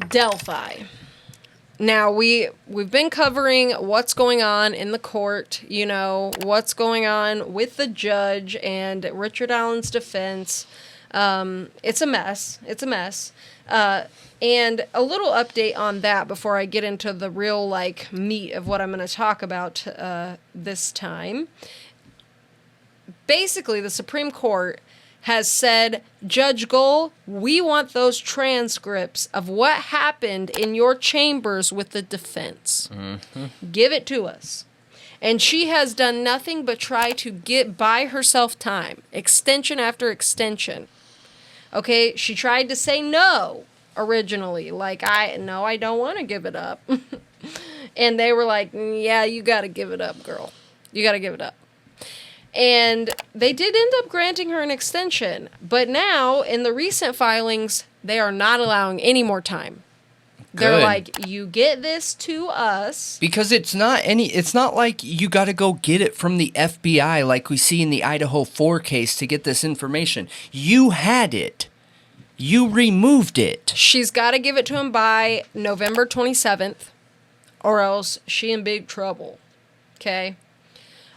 Delphi. Now, we've been covering what's going on in the court, you know, what's going on with the judge and Richard Allen's defense. It's a mess. It's a mess. And a little update on that before I get into the real, like, meat of what I'm going to talk about this time. Basically, the Supreme Court has said, Judge Gohl, we want those transcripts of what happened in your chambers with the defense. Mm-hmm. Give it to us. And she has done nothing but try to buy herself time. Extension after extension. Okay, she tried to say no originally. Like, I don't want to give it up. And they were like, yeah, you got to give it up, girl. You got to give it up. And they did end up granting her an extension. But now, in the recent filings, they are not allowing any more time. Good. They're like, you get this to us. Because it's not like you got to go get it from the FBI like we see in the Idaho 4 case to get this information. You had it. You removed it. She's got to give it to him by November 27th, or else she in big trouble. Okay?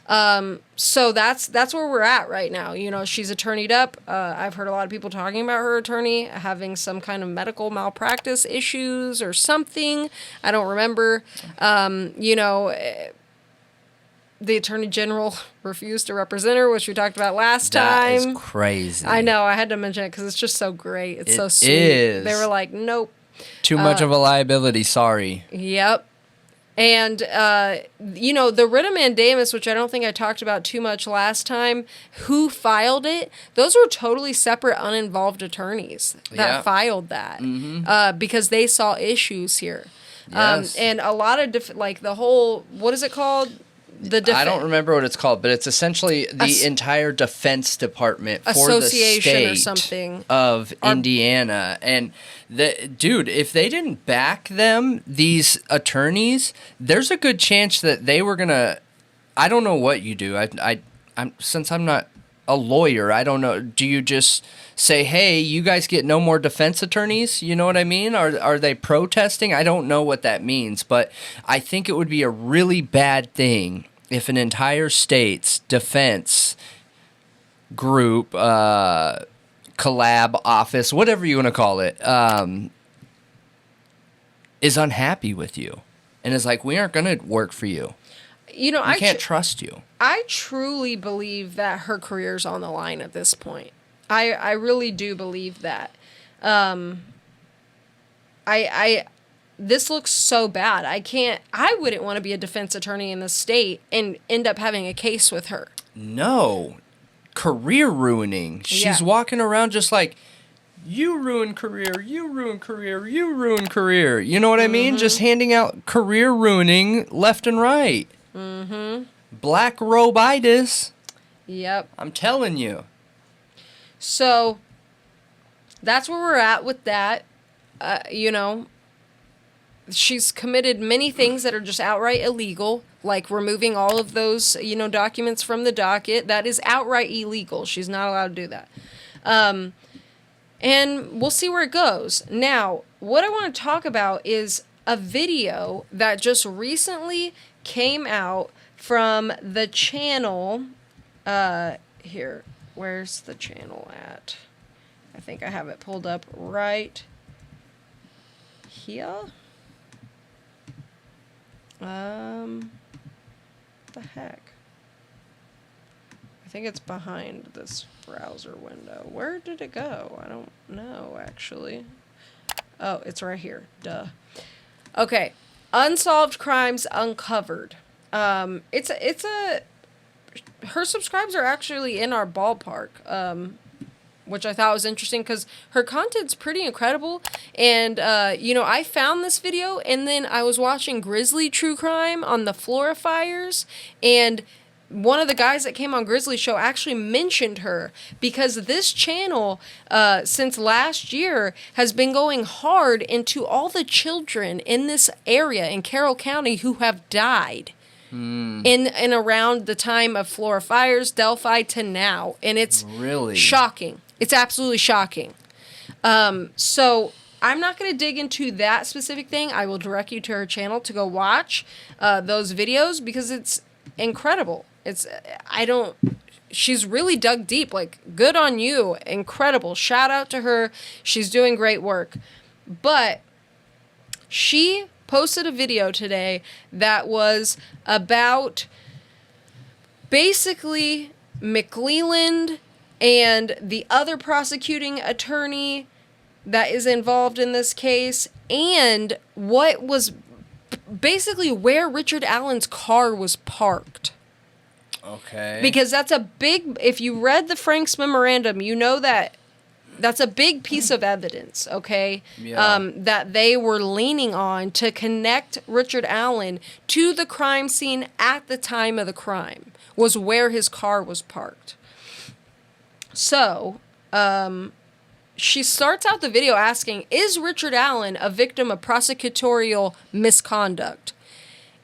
So that's where we're at right now. You know, she's attorneyed up. I've heard a lot of people talking about her attorney having some kind of medical malpractice issues or something. I don't remember. You know, the attorney general refused to represent her, which we talked about last time. That is crazy. I know. I had to mention it because it's just so great. It's so sweet. Is. They were like, nope. Too much of a liability. Sorry. Yep. And, you know, the writ of mandamus, which I don't think I talked about too much last time, who filed it, those were totally separate, uninvolved attorneys that filed that because they saw issues here. Yes. And a lot of, like, the whole, what is it called? I don't remember what it's called, but it's essentially the entire Defense Department for the state or something of Indiana. And dude, if they didn't back them, these attorneys, there's a good chance that they were gonna. I don't know what you do. I'm since I'm not a lawyer, I don't know. Do you just say, hey, you guys get no more defense attorneys? You know what I mean? Are they protesting? I don't know what that means, but I think it would be a really bad thing if an entire state's defense group, collab office, whatever you want to call it, is unhappy with you and is like, we aren't going to work for you. You know, I can't trust you. I truly believe that her career's on the line at this point. I really do believe that. This looks so bad. I wouldn't want to be a defense attorney in the state and end up having a case with her. No. Career ruining. She's walking around just like, you ruin career, you ruin career, you ruin career. You know what I mean? Just handing out career ruining left and right. Mm-hmm. Black robe-itis. Yep. I'm telling you. So, that's where we're at with that. You know, she's committed many things that are just outright illegal, like removing all of those, you know, documents from the docket. That is outright illegal. She's not allowed to do that. And we'll see where it goes. Now, what I want to talk about is a video that just recently came out from the channel. Here, where's the channel at? I think I have it pulled up right here. The heck? I think it's behind this browser window. Where did it go? I don't know, actually. Oh, it's right here. Duh. Okay. Unsolved Crimes Uncovered. Her subscribes are actually in our ballpark, which I thought was interesting because her content's pretty incredible. And, you know, I found this video and then I was watching Grizzly True Crime on the Flora fires, and one of the guys that came on Grizzly Show actually mentioned her because this channel, since last year, has been going hard into all the children in this area in Carroll County who have died in and around the time of Flora fires, Delphi to now. And it's really shocking. It's absolutely shocking. So I'm not going to dig into that specific thing. I will direct you to her channel to go watch those videos because it's incredible. She's really dug deep. Like, good on you. Incredible. Shout out to her. She's doing great work. But she posted a video today that was about basically McClelland and the other prosecuting attorney that is involved in this case, and what was basically where Richard Allen's car was parked. Okay. Because that's a big, if you read the Frank's memorandum, you know that that's a big piece of evidence, okay? Yeah. That they were leaning on to connect Richard Allen to the crime scene at the time of the crime, was where his car was parked. So, she starts out the video asking, is Richard Allen a victim of prosecutorial misconduct?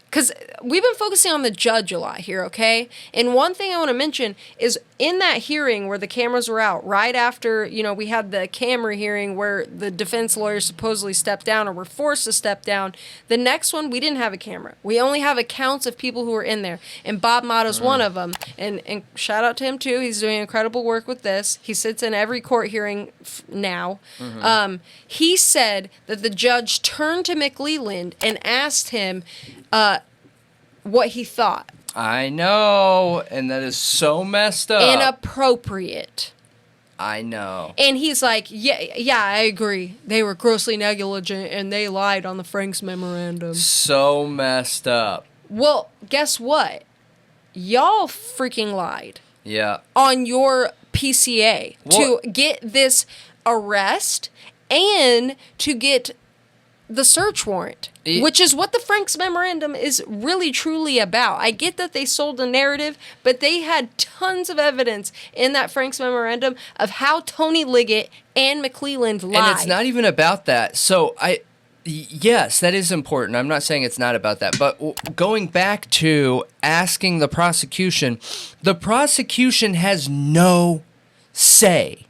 Because we've been focusing on the judge a lot here, okay? And one thing I want to mention is in that hearing where the cameras were out, right after, we had the camera hearing where the defense lawyers supposedly stepped down or were forced to step down, the next one, we didn't have a camera. We only have accounts of people who were in there. And Bob Motta's one of them. And shout out to him, too. He's doing incredible work with this. He sits in every court hearing now. He said that the judge turned to McClelland and asked him what he thought. I know, and that is so messed up. Inappropriate. I know. And he's like, yeah, I agree. They were grossly negligent, and they lied on the Frank's memorandum. So messed up. Well, guess what? Y'all freaking lied. Yeah. On your PCA to get this arrest and to get the search warrant, which is what the Frank's memorandum is really truly about. I get that they sold a narrative, but they had tons of evidence in that Frank's memorandum of how Tony Liggett and McClelland lied. And it's not even about that. So yes, that is important. I'm not saying it's not about that. But going back to asking the prosecution has no say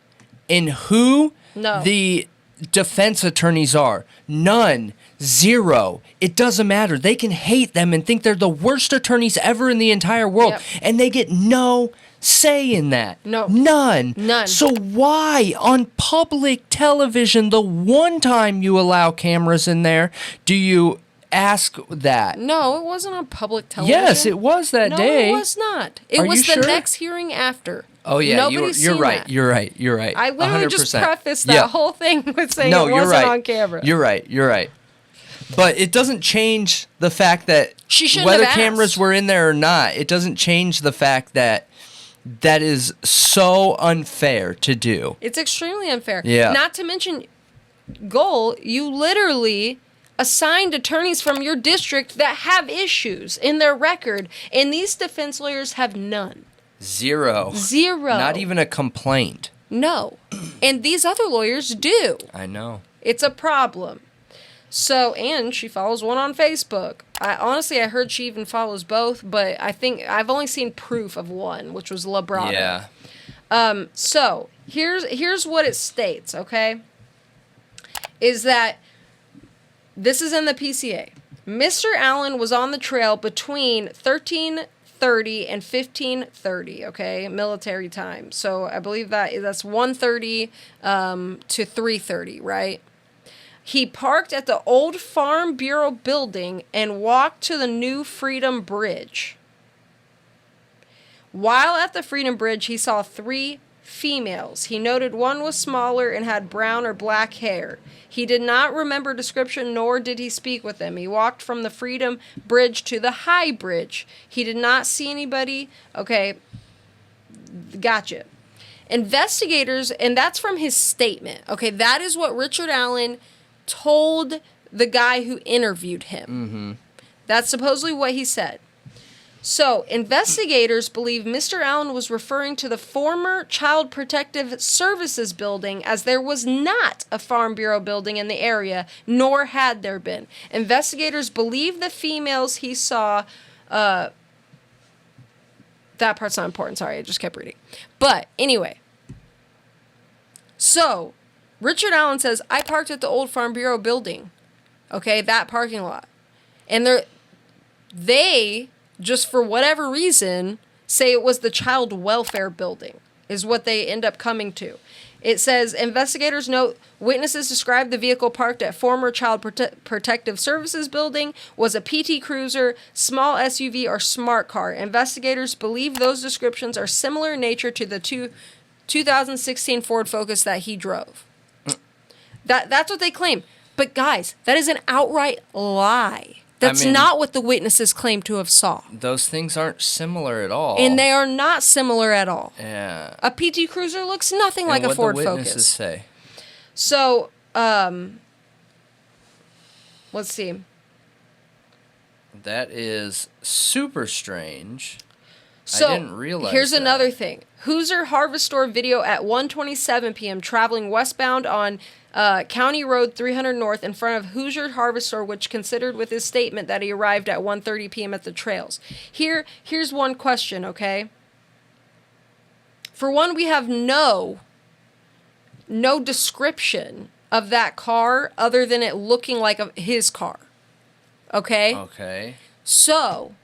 in who the defense attorneys are. None. Zero. It doesn't matter. They can hate them and think they're the worst attorneys ever in the entire world. Yep. And they get no say in that. No. None. None. So why on public television, the one time you allow cameras in there, do you ask that? No, it wasn't on public television. Yes, it was that day. No, it was not. It was the next hearing after. Oh, yeah, you're right. You're right. I literally 100%. Just prefaced that whole thing with saying it wasn't on camera. You're right. But it doesn't change the fact that whether cameras were in there or not, it doesn't change the fact that that is so unfair to do. It's extremely unfair. Yeah. Not to mention, Goal, you literally assigned attorneys from your district that have issues in their record, and these defense lawyers have none. Zero. Not even a complaint. No. And these other lawyers do. I know. It's a problem. So, and she follows one on Facebook. I heard she even follows both, but I think I've only seen proof of one, which was Labrada. Yeah. So, here's what it states, okay? Is that this is in the PCA. Mr. Allen was on the trail between 13:30 and 15:30, okay, military time. So I believe that's 1:30 to 3:30, right? He parked at the old Farm Bureau building and walked to the new Freedom Bridge. While at the Freedom Bridge, he saw 3 females. He noted one was smaller and had brown or black hair. He did not remember description, nor did he speak with them. He walked from the Freedom Bridge to the High Bridge. He did not see anybody. Okay, gotcha. Investigators, and that's from his statement. Okay, that is what Richard Allen told the guy who interviewed him. Mm-hmm. That's supposedly what he said. So, investigators believe Mr. Allen was referring to the former Child Protective Services building, as there was not a Farm Bureau building in the area, nor had there been. Investigators believe the females he saw... that part's not important, sorry, I just kept reading. But, anyway. So, Richard Allen says, I parked at the old Farm Bureau building. Okay, that parking lot. And they, just for whatever reason, say it was the child welfare building, is what they end up coming to. It says, investigators note witnesses described the vehicle parked at former Child Protective Services building was a PT Cruiser, small SUV, or smart car. Investigators believe those descriptions are similar in nature to the 2016 Ford Focus that he drove. That's what they claim. But guys, that is an outright lie. That's not what the witnesses claim to have saw. Those things aren't similar at all. And they are not similar at all. Yeah. A PT Cruiser looks nothing like a Ford Focus. What the witnesses say? So, let's see. That is super strange. So, I didn't realize here's that. another thing. Hoosier Harvest Store video at 1:27 p.m. traveling westbound on County Road 300 North in front of Hoosier Harvest Store, which considered with his statement that he arrived at 1:30 p.m. at the trails. Here's one question, okay? For one, we have no description of that car other than it looking like his car. Okay? Okay. So,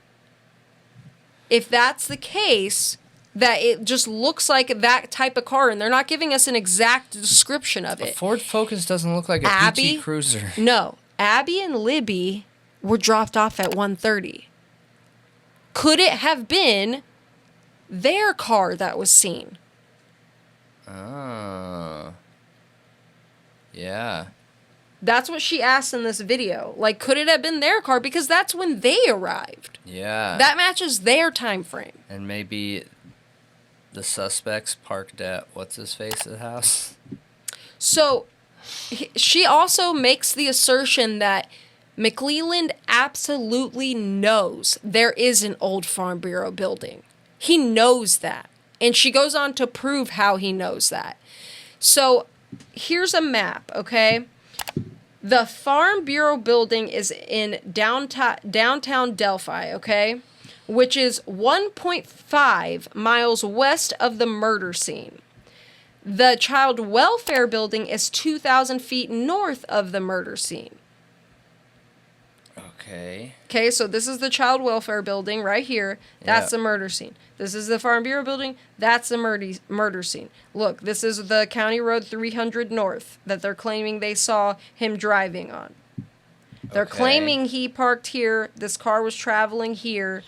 if that's the case, that it just looks like that type of car, and they're not giving us an exact description of it. A Ford Focus doesn't look like a PT Cruiser. No. Abby and Libby were dropped off at 1:30. Could it have been their car that was seen? Oh. Yeah. That's what she asked in this video. Like, could it have been their car? Because that's when they arrived. Yeah. That matches their time frame. And maybe the suspects parked at what's-his-face's house. So, she also makes the assertion that McLeland absolutely knows there is an old Farm Bureau building. He knows that. And she goes on to prove how he knows that. So, here's a map, okay? The Farm Bureau building is in downtown Delphi, okay? Which is 1.5 miles west of the murder scene. The Child Welfare building is 2,000 feet north of the murder scene. Okay. Okay, so this is the Child Welfare building right here. That's the murder scene. This is the Farm Bureau building. That's the murder scene. Look, this is the County Road 300 North that they're claiming they saw him driving on. They're claiming he parked here. This car was traveling here.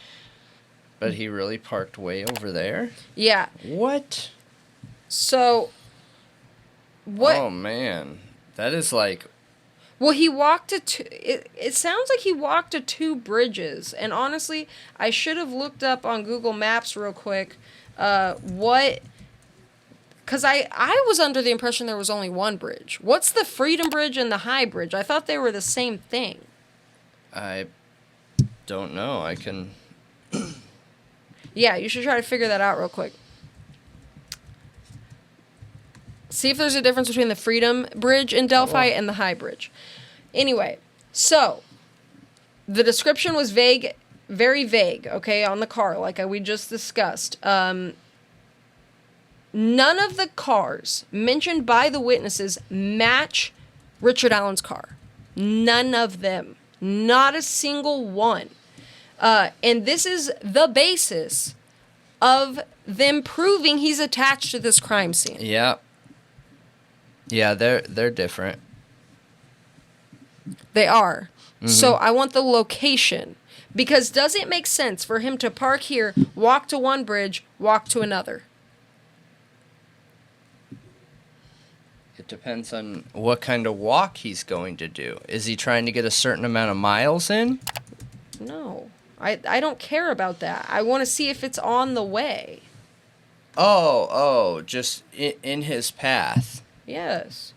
But he really parked way over there? Yeah. What? So, what? Oh, man. That is like... Well, he walked it sounds like he walked to 2 bridges. And honestly, I should have looked up on Google Maps real quick what... Because I was under the impression there was only 1 bridge. What's the Freedom Bridge and the High Bridge? I thought they were the same thing. I don't know. I can... Yeah, you should try to figure that out real quick. See if there's a difference between the Freedom Bridge in Delphi and the High Bridge. Anyway, so the description was vague, very vague, okay, on the car, like we just discussed. None of the cars mentioned by the witnesses match Richard Allen's car. None of them. Not a single one. And this is the basis of them proving he's attached to this crime scene. Yeah. Yeah, they're different. They are. Mm-hmm. So I want the location. Because does it make sense for him to park here, walk to one bridge, walk to another? It depends on what kind of walk he's going to do. Is he trying to get a certain amount of miles in? No. I don't care about that. I want to see if it's on the way. Oh, just in his path. Yes.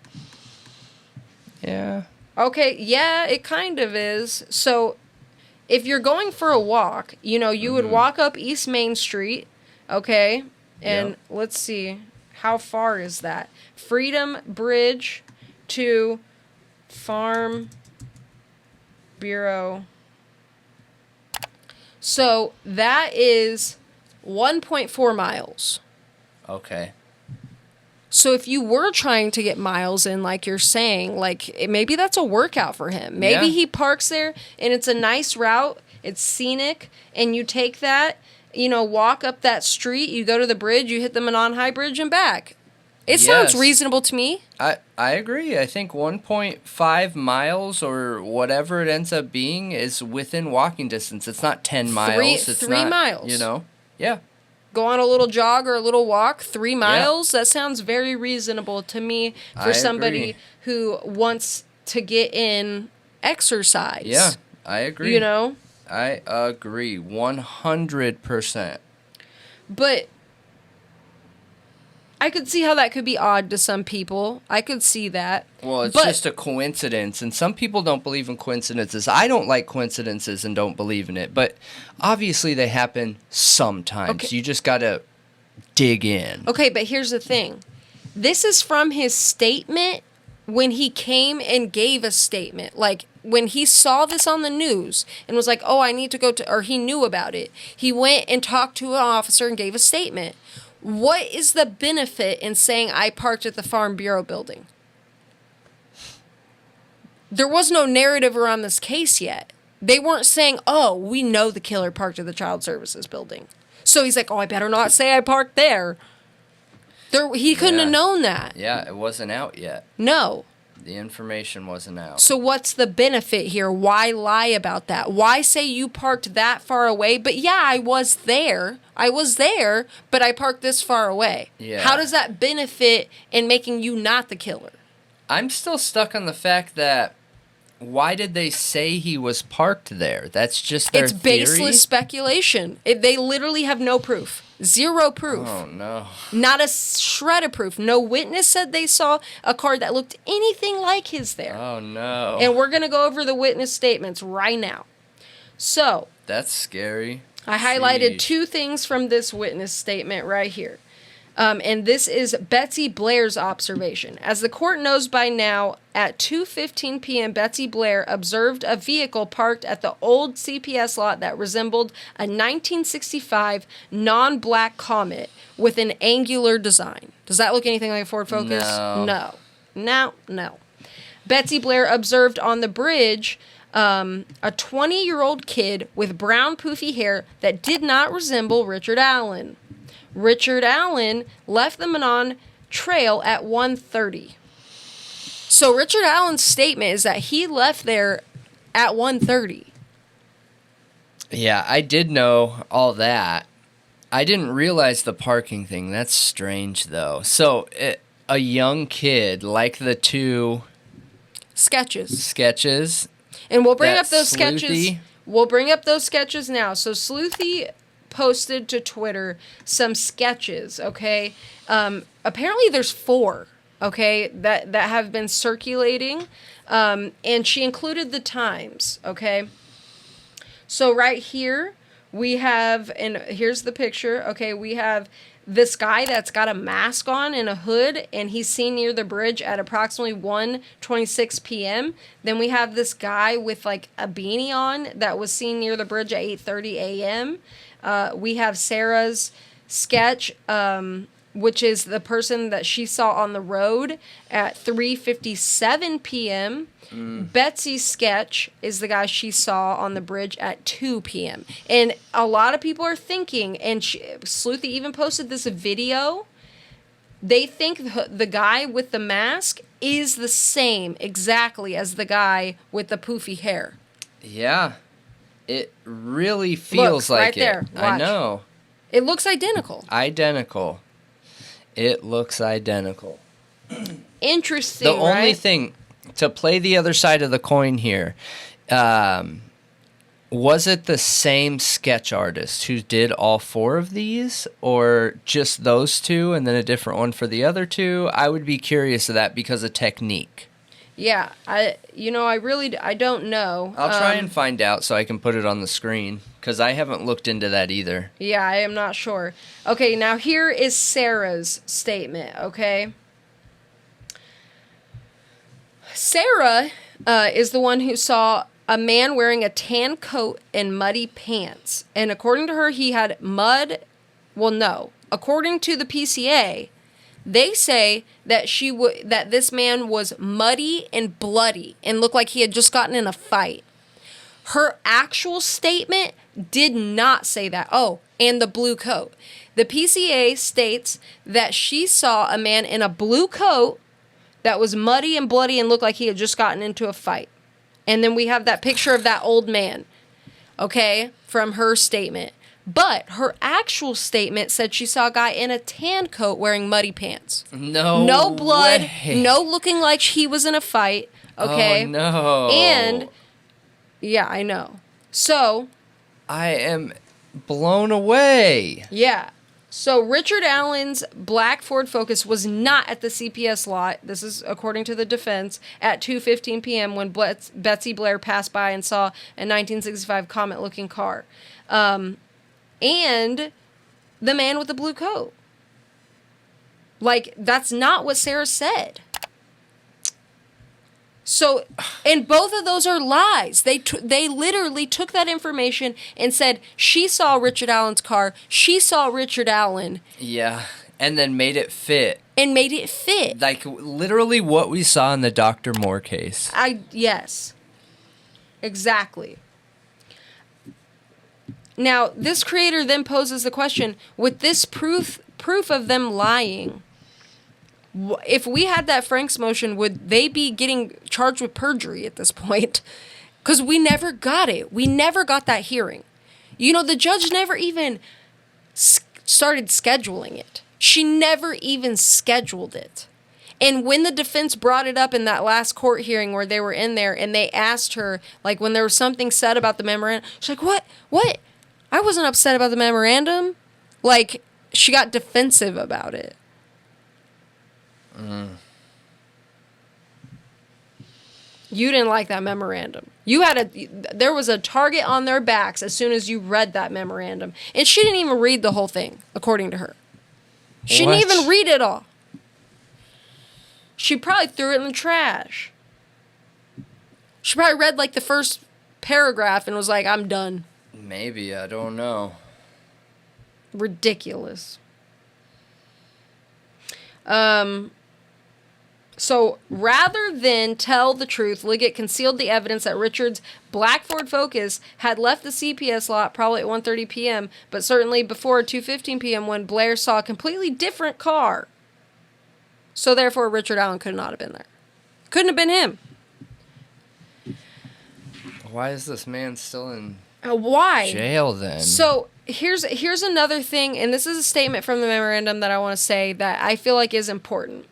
Yeah. Okay, yeah, it kind of is. So, if you're going for a walk, you know, you would walk up East Main Street, okay? And let's see, how far is that? Freedom Bridge to Farm Bureau. So, that is 1.4 miles. Okay. So if you were trying to get miles in, like you're saying, like maybe that's a workout for him. Maybe he parks there and it's a nice route, it's scenic, and you take that, you know, walk up that street, you go to the bridge, you hit the Manon High Bridge and back. It sounds reasonable to me. I agree. I think 1.5 miles or whatever it ends up being is within walking distance. It's not 10 miles. It's 3 miles. You know? Yeah. Go on a little jog or a little walk, 3 miles. That sounds very reasonable to me for somebody who wants to get in exercise. Yeah, I agree. You know? I agree 100%. But I could see how that could be odd to some people. I could see that. Well, it's just a coincidence, and some people don't believe in coincidences. I don't like coincidences and don't believe in it, but obviously they happen sometimes. Okay. You just got to dig in. Okay, but here's the thing. This is from his statement when he came and gave a statement. Like, when he saw this on the news and was like, oh, I need to go to, or he knew about it, he went and talked to an officer and gave a statement. What is the benefit in saying I parked at the Farm Bureau building? There was no narrative around this case yet. They weren't saying, oh, we know the killer parked at the Child Services building. So he's like, oh, I better not say I parked there. He couldn't have known that. Yeah, it wasn't out yet. No. The information wasn't out. So what's the benefit here? Why lie about that? Why say you parked that far away? But yeah, I was there. But I parked this far away. Yeah. How does that benefit in making you not the killer? I'm still stuck on the fact that why did they say he was parked there? That's just their theory? It's baseless speculation. They literally have no proof. Zero proof. Oh, no. Not a shred of proof. No witness said they saw a car that looked anything like his there. Oh, no. And we're going to go over the witness statements right now. So. That's scary. I highlighted 2 things from this witness statement right here. And this is Betsy Blair's observation. As the court knows by now, at 2:15 p.m., Betsy Blair observed a vehicle parked at the old CPS lot that resembled a 1965 non-black Comet with an angular design. Does that look anything like a Ford Focus? No. Betsy Blair observed on the bridge a 20-year-old kid with brown poofy hair that did not resemble Richard Allen. Richard Allen left the Manon Trail at 1:30. So Richard Allen's statement is that he left there at 1:30. Yeah, I did know all that. I didn't realize the parking thing. That's strange, though. So a young kid, like the 2 sketches. And we'll bring up those Sleuthy. sketches. We'll bring up those sketches now. So Sleuthy posted to Twitter some sketches, okay? Apparently there's 4, okay, that have been circulating, and she included the times, okay? So right here, we have, and here's the picture, okay, we have this guy that's got a mask on and a hood, and he's seen near the bridge at approximately 1:26 p.m. Then we have this guy with, like, a beanie on that was seen near the bridge at 8:30 a.m., we have Sarah's sketch, which is the person that she saw on the road at 3:57 p.m. Betsy's sketch is the guy she saw on the bridge at 2 p.m. And a lot of people are thinking, and Sleuthy even posted this video, they think the guy with the mask is the same exactly as the guy with the poofy hair. Yeah. It really feels like right there. it. I know. It looks identical. It looks identical. Interesting, The only thing, to play the other side of the coin here, was it the same sketch artist who did all 4 of these, or just those 2 and then a different one for the other 2? I would be curious of that because of technique. Yeah, I don't know. I'll try and find out so I can put it on the screen, because I haven't looked into that either. Yeah, I am not sure. Okay, now here is Sarah's statement, okay? Sarah is the one who saw a man wearing a tan coat and muddy pants. And according to her, he had mud. Well, no. According to the PCA, They say that that this man was muddy and bloody and looked like he had just gotten in a fight. Her actual statement did not say that. Oh, and the blue coat. The PCA states that she saw a man in a blue coat that was muddy and bloody and looked like he had just gotten into a fight. And then we have that picture of that old man, okay, from her statement. But her actual statement said she saw a guy in a tan coat wearing muddy pants. No blood, way. no looking like he was in a fight, okay? Oh, no. And, yeah, I know. So. I am blown away. Yeah. So Richard Allen's black Ford Focus was not at the CPS lot, this is according to the defense, at 2:15 p.m. when Betsy Blair passed by and saw a 1965 Comet-looking car. And the man with the blue coat. Like, that's not what Sarah said. So, and both of those are lies. They literally took that information and said, she saw Richard Allen's car, she saw Richard Allen. Yeah, and then made it fit. And made it fit. Like, literally what we saw in the Dr. Moore case. Yes. Exactly. Now, this creator then poses the question, with this proof of them lying, if we had that Frank's motion, would they be getting charged with perjury at this point? Because we never got it. We never got that hearing. You know, the judge never even started scheduling it. She never even scheduled it. And when the defense brought it up in that last court hearing where they were in there and they asked her, like, when there was something said about the memorandum, she's like, what? I wasn't upset about the memorandum. Like, she got defensive about it. You didn't like that memorandum. There was a target on their backs as soon as you read that memorandum. And she didn't even read the whole thing, according to her. She didn't even read it all. She probably threw it in the trash. She probably read like the first paragraph and was like, I'm done. Maybe, I don't know. Ridiculous. So rather than tell the truth, Liggett concealed the evidence that Richard's black Ford Focus had left the CPS lot probably at 1:30 p.m., but certainly before 2:15 p.m. when Blair saw a completely different car. So therefore, Richard Allen could not have been there. Couldn't have been him. Why is this man still in why? jail then? So here's another thing, and this is a statement from the memorandum that I want to say that I feel like is important.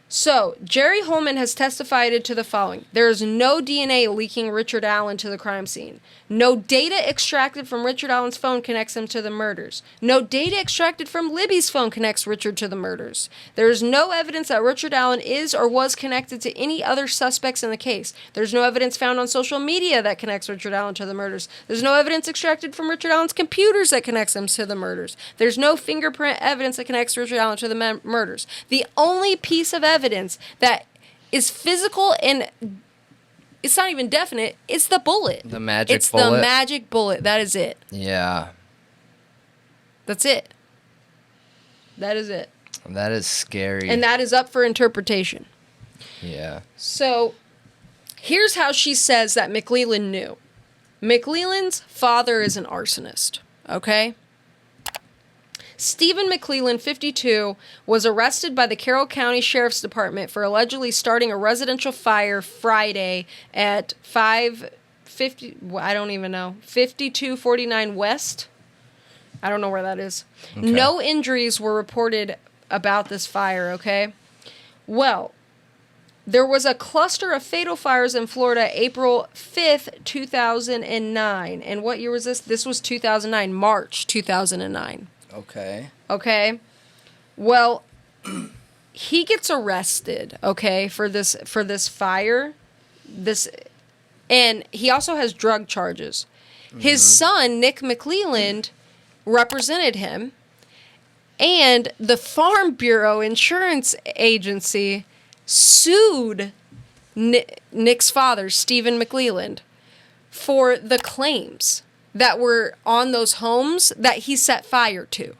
So, Jerry Holman has testified to the following. There is no DNA leaking Richard Allen to the crime scene. No data extracted from Richard Allen's phone connects him to the murders. No data extracted from Libby's phone connects Richard to the murders. There is no evidence that Richard Allen is or was connected to any other suspects in the case. There's no evidence found on social media that connects Richard Allen to the murders. There's no evidence extracted from Richard Allen's computers that connects him to the murders. There's no fingerprint evidence that connects Richard Allen to the murders. The only piece of evidence that is physical and it's not even definite, it's the bullet. The magic bullet? It's the magic bullet. That is it. Yeah. That's it. That is it. That is scary. And that is up for interpretation. Yeah. So, here's how she says that McLeland knew. McLeland's father is an arsonist, okay? Stephen McLeland, 52, was arrested by the Carroll County Sheriff's Department for allegedly starting a residential fire Friday at 5249 West. I don't know where that is. Okay. No injuries were reported about this fire, okay? Well, there was a cluster of fatal fires in Florida April 5th, 2009. And what year was this? This was 2009, March 2009. Okay. Well, he gets arrested, okay, for this fire. And he also has drug charges. Mm-hmm. His son, Nick McLeland, represented him. And the Farm Bureau Insurance Agency sued Nick's father, Stephen McLeland, for the claims that were on those homes that he set fire to.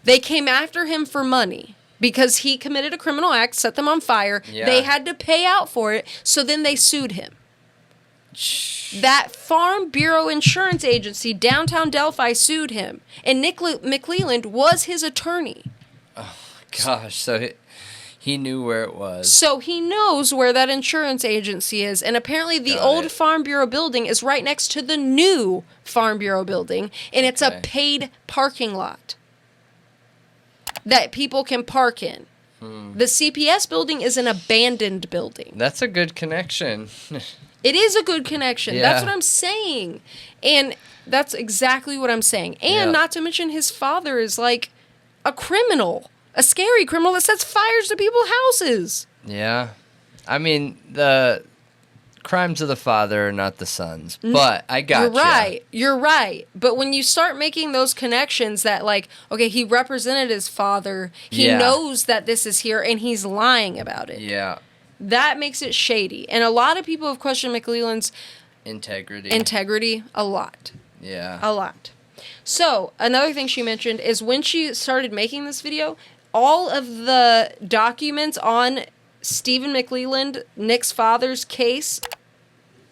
They came after him for money. because he committed a criminal act, set them on fire. Yeah. They had to pay out for it, so then they sued him. That Farm Bureau Insurance Agency, downtown Delphi, sued him. And Nick McClelland was his attorney. Oh, gosh. So he knew where it was. So he knows where that insurance agency is. And apparently the old Farm Bureau building is right next to the new Farm Bureau building. And it's a paid parking lot that people can park in. The CPS building is an abandoned building. That's a good connection. It is a good connection. Yeah. That's what I'm saying. And that's exactly what I'm saying. And not to mention his father is like a criminal. A scary criminal that sets fires to people's houses. Yeah. I mean, the crimes of the father are not the son's. But I got you. You're right. But when you start making those connections that, like, okay, he represented his father. He knows that this is here, and he's lying about it. Yeah. That makes it shady. And a lot of people have questioned McClelland's integrity a lot. Yeah. A lot. So, another thing she mentioned is when she started making this video, all of the documents on Stephen McClelland, Nick's father's case,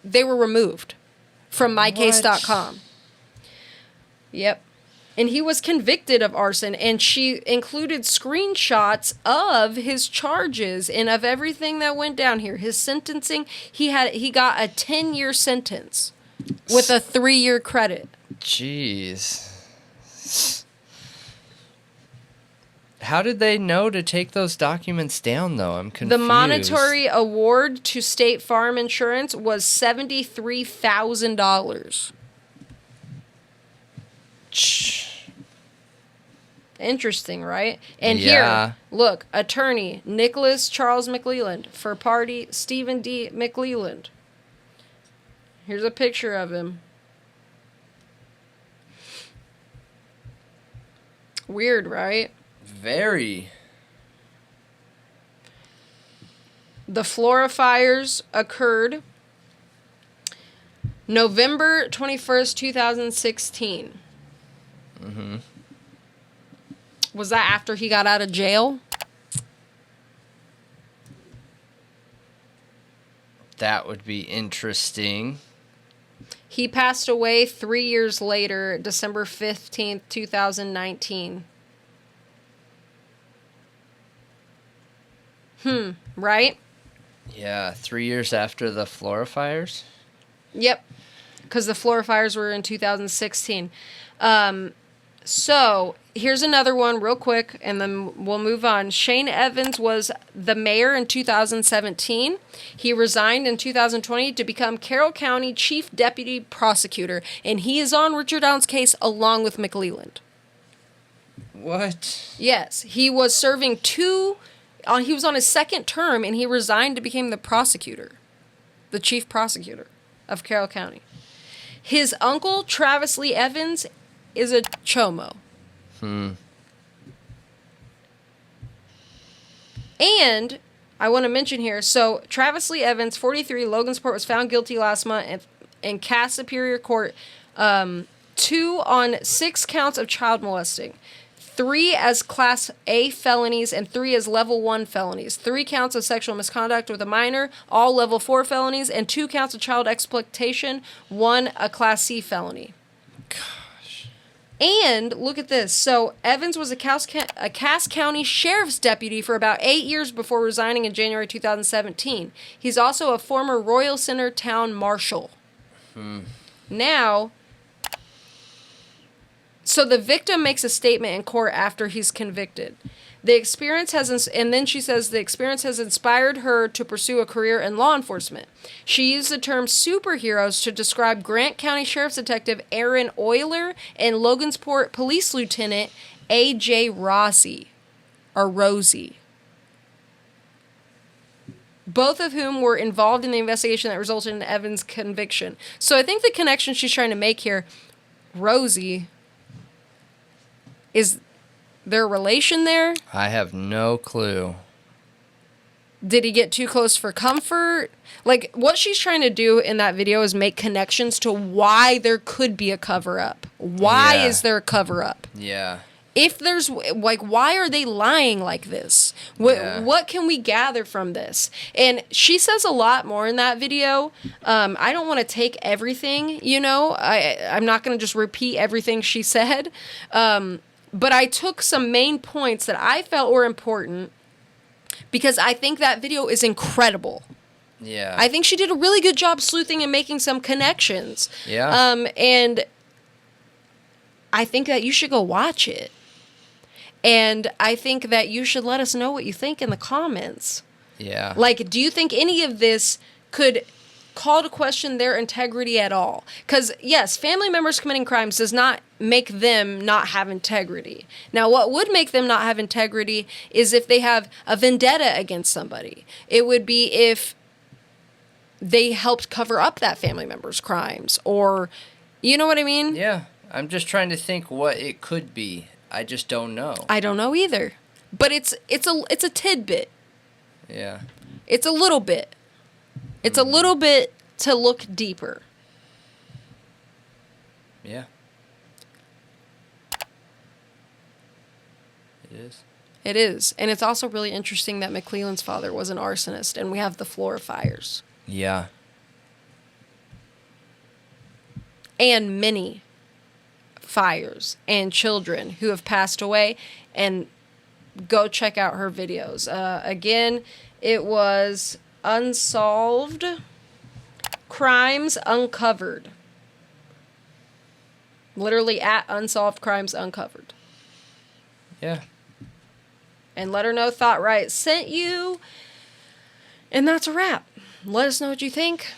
they were removed from mycase.com. Yep. And he was convicted of arson, and she included screenshots of his charges and of everything that went down here. His sentencing, he got a 10-year sentence with a 3-year credit. Jeez. How did they know to take those documents down, though? I'm confused. The monetary award to State Farm Insurance was $73,000. Interesting, right? And here, look, attorney Nicholas Charles McClelland for party Stephen D. McClelland. Here's a picture of him. Weird, right? Very. The Flora fires occurred November 21st, 2016. Mm-hmm. Was that after he got out of jail? That would be interesting. He passed away 3 years later, December 15th, 2019. Right? Yeah, 3 years after the Flora fires? Yep, because the Flora fires were in 2016. So, here's another one real quick, and then we'll move on. Shane Evans was the mayor in 2017. He resigned in 2020 to become Carroll County Chief Deputy Prosecutor, and he is on Richard Allen's case along with McClelland. What? Yes, he was serving he was on his second term, and he resigned to become the prosecutor, the chief prosecutor of Carroll County. His uncle, Travis Lee Evans, is a chomo. And I want to mention here, so Travis Lee Evans, 43, Logansport, was found guilty last month in Cass Superior Court, 2 on 6 counts of child molesting. 3 as Class A felonies and 3 as Level 1 felonies. 3 counts of sexual misconduct with a minor, all Level 4 felonies, and 2 counts of child exploitation, 1 a Class C felony. Gosh. And look at this. So Evans was a Cass County Sheriff's Deputy for about 8 years before resigning in January 2017. He's also a former Royal Center Town Marshal. Now... So the victim makes a statement in court after he's convicted. The experience and then she says the experience has inspired her to pursue a career in law enforcement. She used the term superheroes to describe Grant County Sheriff's Detective Aaron Euler and Logansport Police Lieutenant A.J. Rosie. Both of whom were involved in the investigation that resulted in Evans' conviction. So I think the connection she's trying to make here, Rosie... Is there a relation there? I have no clue. Did he get too close for comfort? Like, what she's trying to do in that video is make connections to why there could be a cover-up. Why is there a cover-up? Yeah. If there's, like, why are they lying like this? What can we gather from this? And she says a lot more in that video. I don't want to take everything, you know. I'm not going to just repeat everything she said. But I took some main points that I felt were important because I think that video is incredible. Yeah. I think she did a really good job sleuthing and making some connections. Yeah. And I think that you should go watch it. And I think that you should let us know what you think in the comments. Yeah. Like, do you think any of this could call to question their integrity at all? Because, yes, family members committing crimes does not make them not have integrity. Now, what would make them not have integrity is if they have a vendetta against somebody. It would be if they helped cover up that family member's crimes, or, you know what I mean? Yeah. I'm just trying to think what it could be. I just don't know. I don't know either. But it's a tidbit. Yeah. It's a little bit. It's a little bit to look deeper. Yeah. It is. It is. And it's also really interesting that McClelland's father was an arsonist, and we have the Flora fires. Yeah. And many fires and children who have passed away, and go check out her videos. Again, it was Unsolved Crimes Uncovered. Literally at Unsolved Crimes Uncovered. Yeah. And let her know Thought Riot sent you. And that's a wrap. Let us know what you think.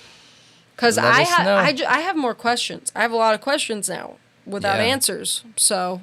Because I have more questions. I have a lot of questions now without answers. So